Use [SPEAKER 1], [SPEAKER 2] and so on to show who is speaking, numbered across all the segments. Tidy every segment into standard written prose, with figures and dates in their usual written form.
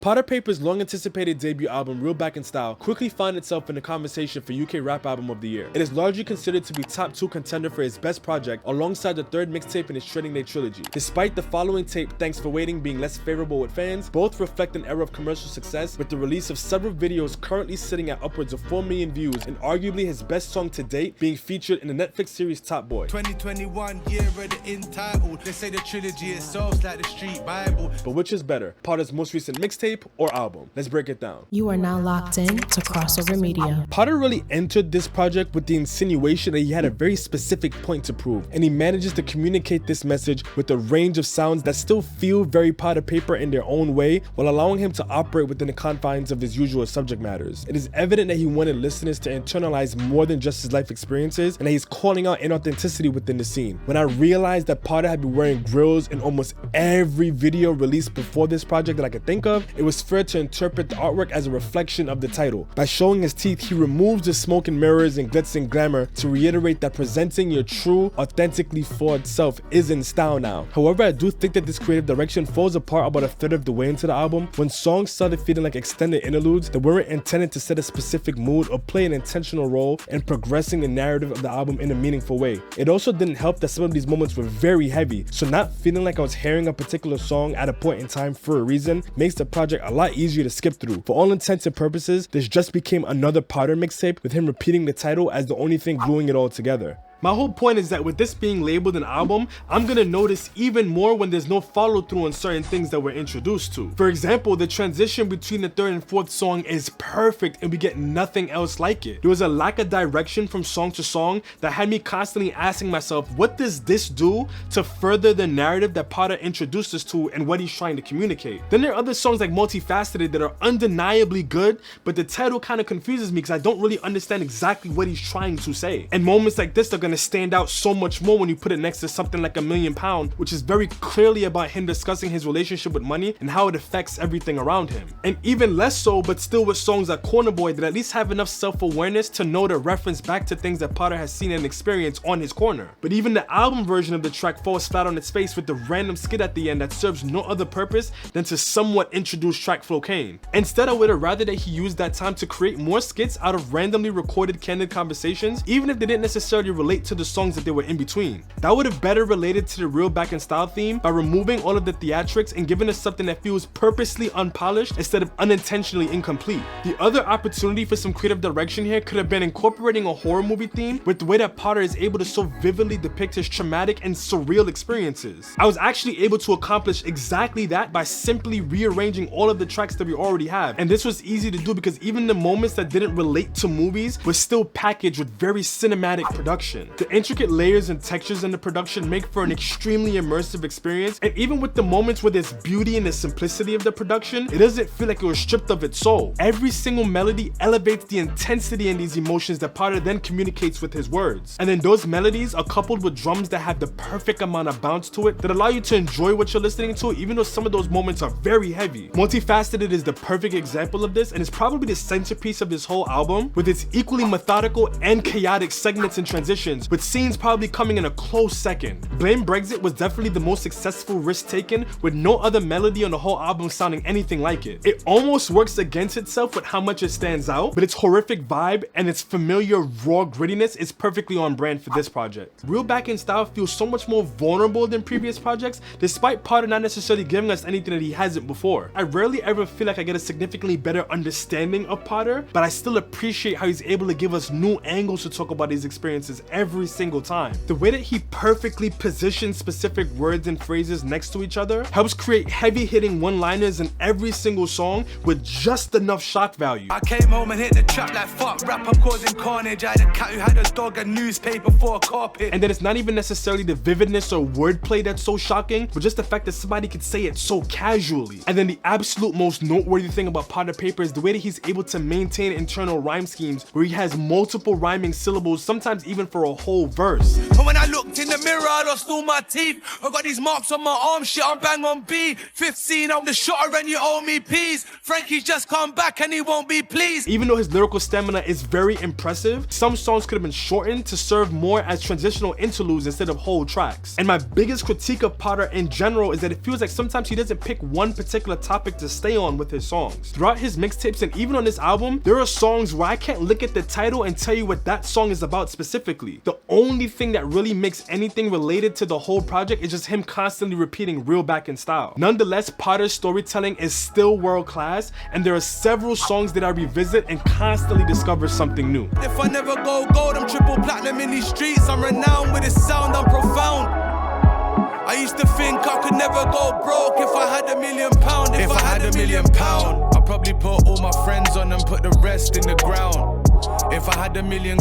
[SPEAKER 1] Payper's long-anticipated debut album, Real Back in Style, quickly found itself in the conversation for UK Rap Album of the Year. It is largely considered to be top 2 contender for his best project, alongside the third mixtape in his Treading Day trilogy. Despite the following tape, Thanks for Waiting, being less favorable with fans, both reflect an era of commercial success, with the release of several videos currently sitting at upwards of 4 million views, and arguably his best song to date being featured in the Netflix series Top Boy.
[SPEAKER 2] 2021 year of the entitled. They say the trilogy itself's like the street Bible.
[SPEAKER 1] But which is better, Potter's most recent mixtape or album? Let's break it down.
[SPEAKER 3] You are now locked in to Crossover Media.
[SPEAKER 1] Potter really entered this project with the insinuation that he had a very specific point to prove, and he manages to communicate this message with a range of sounds that still feel very Payper in their own way, while allowing him to operate within the confines of his usual subject matters. It is evident that he wanted listeners to internalize more than just his life experiences, and that he's calling out inauthenticity within the scene. When I realized that Potter had been wearing grills in almost every video released before this project that I could think of, it was fair to interpret the artwork as a reflection of the title. By showing his teeth, he removes the smoke and mirrors and glitz and glamour to reiterate that presenting your true, authentically flawed self is in style now. However, I do think that this creative direction falls apart about a third of the way into the album, when songs started feeling like extended interludes that weren't intended to set a specific mood or play an intentional role in progressing the narrative of the album in a meaningful way. It also didn't help that some of these moments were very heavy, so not feeling like I was hearing a particular song at a point in time for a reason makes the project a lot easier to skip through. For all intents and purposes, this just became another Potter mixtape, with him repeating the title as the only thing gluing it all together. My whole point is that with this being labeled an album, I'm gonna notice even more when there's no follow through on certain things that we're introduced to. For example, the transition between the third and fourth song is perfect and we get nothing else like it. There was a lack of direction from song to song that had me constantly asking myself, what does this do to further the narrative that Potter introduced us to and what he's trying to communicate? Then there are other songs like Multifaceted that are undeniably good, but the title kind of confuses me because I don't really understand exactly what he's trying to say. And moments like this are gonna stand out so much more when you put it next to something like £1 Million, which is very clearly about him discussing his relationship with money and how it affects everything around him. And even less so, but still with songs like Corner Boy that at least have enough self-awareness to know to reference back to things that Potter has seen and experienced on his corner. But even the album version of the track falls flat on its face with the random skit at the end that serves no other purpose than to somewhat introduce track flow Kane. Instead, I would have rather that he used that time to create more skits out of randomly recorded candid conversations, even if they didn't necessarily relate to the songs that they were in between. That would have better related to the Real Back in Style theme by removing all of the theatrics and giving us something that feels purposely unpolished instead of unintentionally incomplete. The other opportunity for some creative direction here could have been incorporating a horror movie theme with the way that Potter is able to so vividly depict his traumatic and surreal experiences. I was actually able to accomplish exactly that by simply rearranging all of the tracks that we already have, and this was easy to do because even the moments that didn't relate to movies were still packaged with very cinematic production. The intricate layers and textures in the production make for an extremely immersive experience, and even with the moments where there's beauty in the simplicity of the production, it doesn't feel like it was stripped of its soul. Every single melody elevates the intensity in these emotions that Potter then communicates with his words. And then those melodies are coupled with drums that have the perfect amount of bounce to it that allow you to enjoy what you're listening to, even though some of those moments are very heavy. Multifaceted is the perfect example of this, and it's probably the centerpiece of this whole album, with its equally methodical and chaotic segments and transitions, with scenes probably coming in a close second. Blame Brexit was definitely the most successful risk taken, with no other melody on the whole album sounding anything like it. It almost works against itself with how much it stands out, but its horrific vibe and its familiar raw grittiness is perfectly on brand for this project. Real Back in Style feels so much more vulnerable than previous projects, despite Potter not necessarily giving us anything that he hasn't before. I rarely ever feel like I get a significantly better understanding of Potter, but I still appreciate how he's able to give us new angles to talk about his experiences every single time. The way that he perfectly positions specific words and phrases next to each other helps create heavy-hitting one-liners in every single song with just enough shock value.
[SPEAKER 2] I came home and hit the trap like fuck rap, I'm causing carnage. I had a cat who had a dog, a newspaper for a carpet.
[SPEAKER 1] And that it's not even necessarily the vividness or wordplay that's so shocking, but just the fact that somebody could say it so casually. And then the absolute most noteworthy thing about Payper is the way that he's able to maintain internal rhyme schemes where he has multiple rhyming syllables, sometimes even for a a whole verse.
[SPEAKER 2] And when I looked in the mirror, I lost all my teeth. I got these marks on my arm, shit, I'm bang on B. 15, I'm the shotter and you owe me peas. Frankie's just come back and he won't be pleased.
[SPEAKER 1] Even though his lyrical stamina is very impressive, some songs could have been shortened to serve more as transitional interludes instead of whole tracks. And my biggest critique of Potter in general is that it feels like sometimes he doesn't pick one particular topic to stay on with his songs. Throughout his mixtapes and even on this album, there are songs where I can't look at the title and tell you what that song is about specifically. The only thing that really makes anything related to the whole project is just him constantly repeating real back in style. Nonetheless, Potter's storytelling is still world class, and there are several songs that I revisit and constantly discover something new.
[SPEAKER 2] If I never go gold, I'm triple platinum in these streets. I'm renowned with this sound, I'm profound. I used to think I could never go broke if I had £1 million. If I had £1 million, I'd probably put all my friends on and put the rest in the ground. If I had £1 million,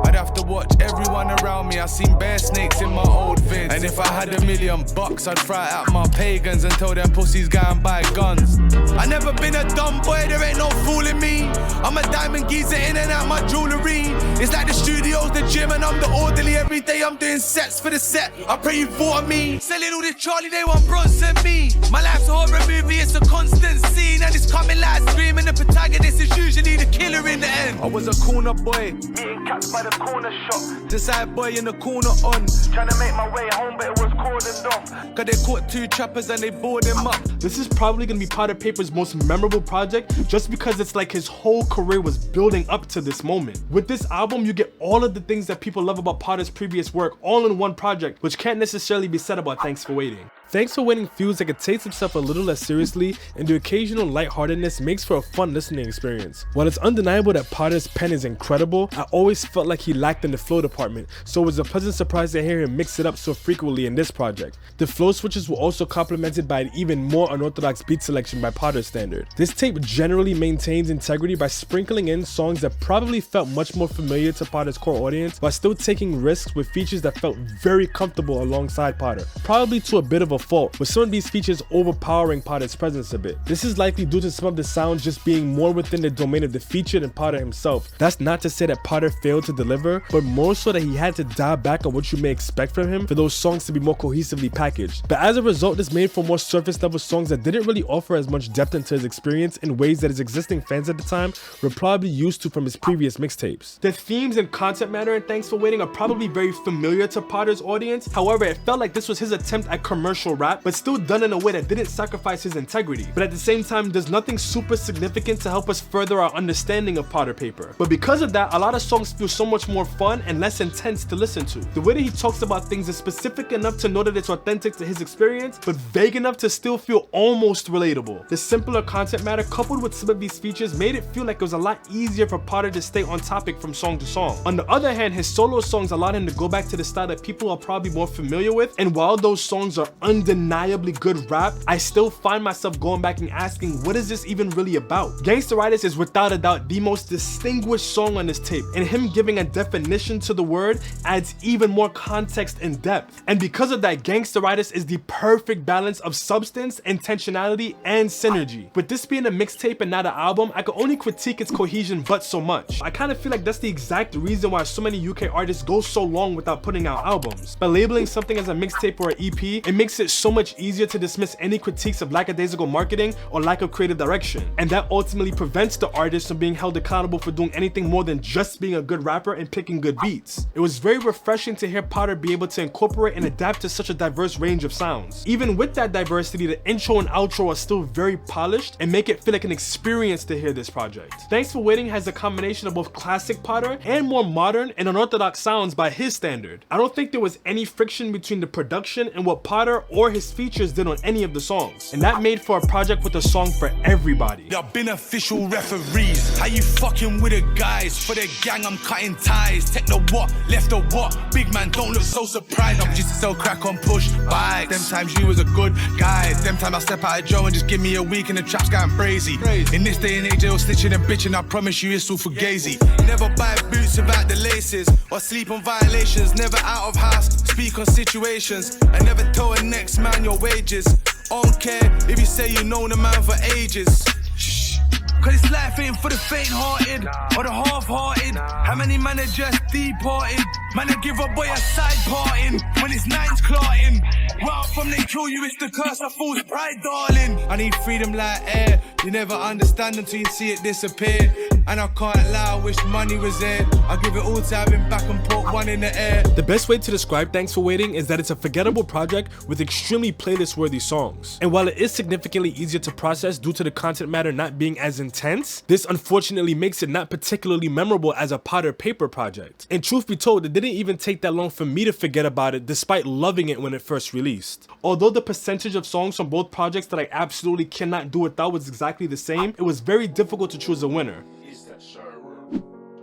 [SPEAKER 2] I'd have to watch everyone around me. I seen bear snakes in my old vids. And if I had $1 million, I'd fry out my pagans and tell them pussies go and buy guns. I never been a dumb boy, there ain't no fooling me. I'm a diamond geezer in and out my jewelry. It's like the studio's the gym and I'm the orderly. Every day I'm doing sets for the set. I pray you thought of me. Selling all this Charlie, they want Bronson me. My life's a horror movie, it's a constant scene. And it's coming like a scream, and the protagonist is usually the killer in the end. I was a corner boy, eating cats by the corner shop. The side boy in the corner on, trying to make my way home, but it was cordoned off. Cause they caught 2 trappers and they bored him up.
[SPEAKER 1] This is probably gonna be Potter Payper's most memorable project, just because it's like his whole career was building up to this moment. With this album, you get all of the things that people love about Potter's previous work all in one project, which can't necessarily be said about Thanks for Waiting. Thanks for Waiting feels like it takes itself a little less seriously, and the occasional lightheartedness makes for a fun listening experience. While it's undeniable that Potter's pen is incredible, I always felt like he lacked in the flow department, so it was a pleasant surprise to hear him mix it up so frequently in this project. The flow switches were also complemented by an even more unorthodox beat selection by Potter's standard. This tape generally maintains integrity by sprinkling in songs that probably felt much more familiar to Potter's core audience, while still taking risks with features that felt very comfortable alongside Potter, probably to a bit of a fault, with some of these features overpowering Potter's presence a bit. This is likely due to some of the sounds just being more within the domain of the feature than Potter himself. That's not to say that Potter failed to deliver, but more so that he had to dial back on what you may expect from him for those songs to be more cohesively packaged. But as a result, this made for more surface level songs that didn't really offer as much depth into his experience in ways that his existing fans at the time were probably used to from his previous mixtapes. The themes and content matter in Thanks for Waiting are probably very familiar to Potter's audience. However, it felt like this was his attempt at commercial rap, but still done in a way that didn't sacrifice his integrity, but at the same time does nothing super significant to help us further our understanding of Potter Payper. But because of that, a lot of songs feel so much more fun and less intense to listen to. The way that he talks about things is specific enough to know that it's authentic to his experience, but vague enough to still feel almost relatable. The simpler content matter coupled with some of these features made it feel like it was a lot easier for Potter to stay on topic from song to song. On the other hand, his solo songs allowed him to go back to the style that people are probably more familiar with, and while those songs are undeniably good rap, I still find myself going back and asking, what is this even really about? Gangsteritis is without a doubt the most distinguished song on this tape, and him giving a definition to the word adds even more context and depth. And because of that, Gangsteritis is the perfect balance of substance, intentionality, and synergy. With this being a mixtape and not an album, I can only critique its cohesion but so much. I kind of feel like that's the exact reason why so many UK artists go so long without putting out albums. By labeling something as a mixtape or an EP, it makes it so much easier to dismiss any critiques of lackadaisical marketing or lack of creative direction, and that ultimately prevents the artist from being held accountable for doing anything more than just being a good rapper and picking good beats. It was very refreshing to hear Potter be able to incorporate and adapt to such a diverse range of sounds. Even with that diversity, the intro and outro are still very polished and make it feel like an experience to hear this project. Thanks for Waiting has a combination of both classic Potter and more modern and unorthodox sounds by his standard. I don't think there was any friction between the production and what Potter or his features did on any of the songs, and that made for a project with a song for everybody.
[SPEAKER 2] I've been official referees. How you fucking with the guys? For the gang, I'm cutting ties. Take the what, left the what. Big man, don't look so surprised. I'm just so crack on push bikes. Them times you was a good guy. Them time I step out of Joe and just give me a week and the trap's going crazy. In this day and age, they'll snitching and bitching. I promise you, it's all fugazi. Never buy boots without the laces, or sleep on violations. Never out of house, speak on situations, and never tell a next man your wages. I don't care if you say you know the man for ages. Shh. Cause this life ain't for the faint-hearted or the half-hearted. How many men are just departed? Man, I give a boy a side parting when his nine's clotting. Right from they kill you, it's the curse of false pride, darling. I need freedom like air. You never understand until you see it disappear. And I can't lie, I wish money was there. I give it all to having back and put one in the air.
[SPEAKER 1] The best way to describe Thanks for Waiting is that it's a forgettable project with extremely playlist-worthy songs. And while it is significantly easier to process due to the content matter not being as intense, this unfortunately makes it not particularly memorable as a Payper project. And truth be told, it didn't even take that long for me to forget about it despite loving it when it first released. Although the percentage of songs from both projects that I absolutely cannot do without was exactly the same, it was very difficult to choose a winner.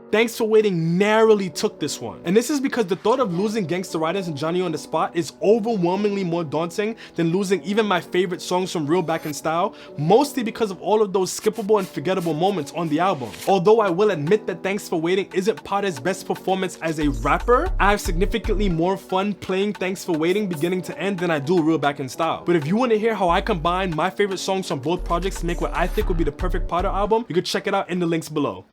[SPEAKER 1] Thanks for Waiting narrowly took this one. And this is because the thought of losing Gangsta Riders and Johnny on the Spot is overwhelmingly more daunting than losing even my favorite songs from Real Back in Style, mostly because of all of those skippable and forgettable moments on the album. Although I will admit that Thanks for Waiting isn't Payper's best performance as a rapper, I have significantly more fun playing Thanks for Waiting beginning to end than I do Real Back in Style. But if you want to hear how I combine my favorite songs from both projects to make what I think would be the perfect Payper album, you can check it out in the links below.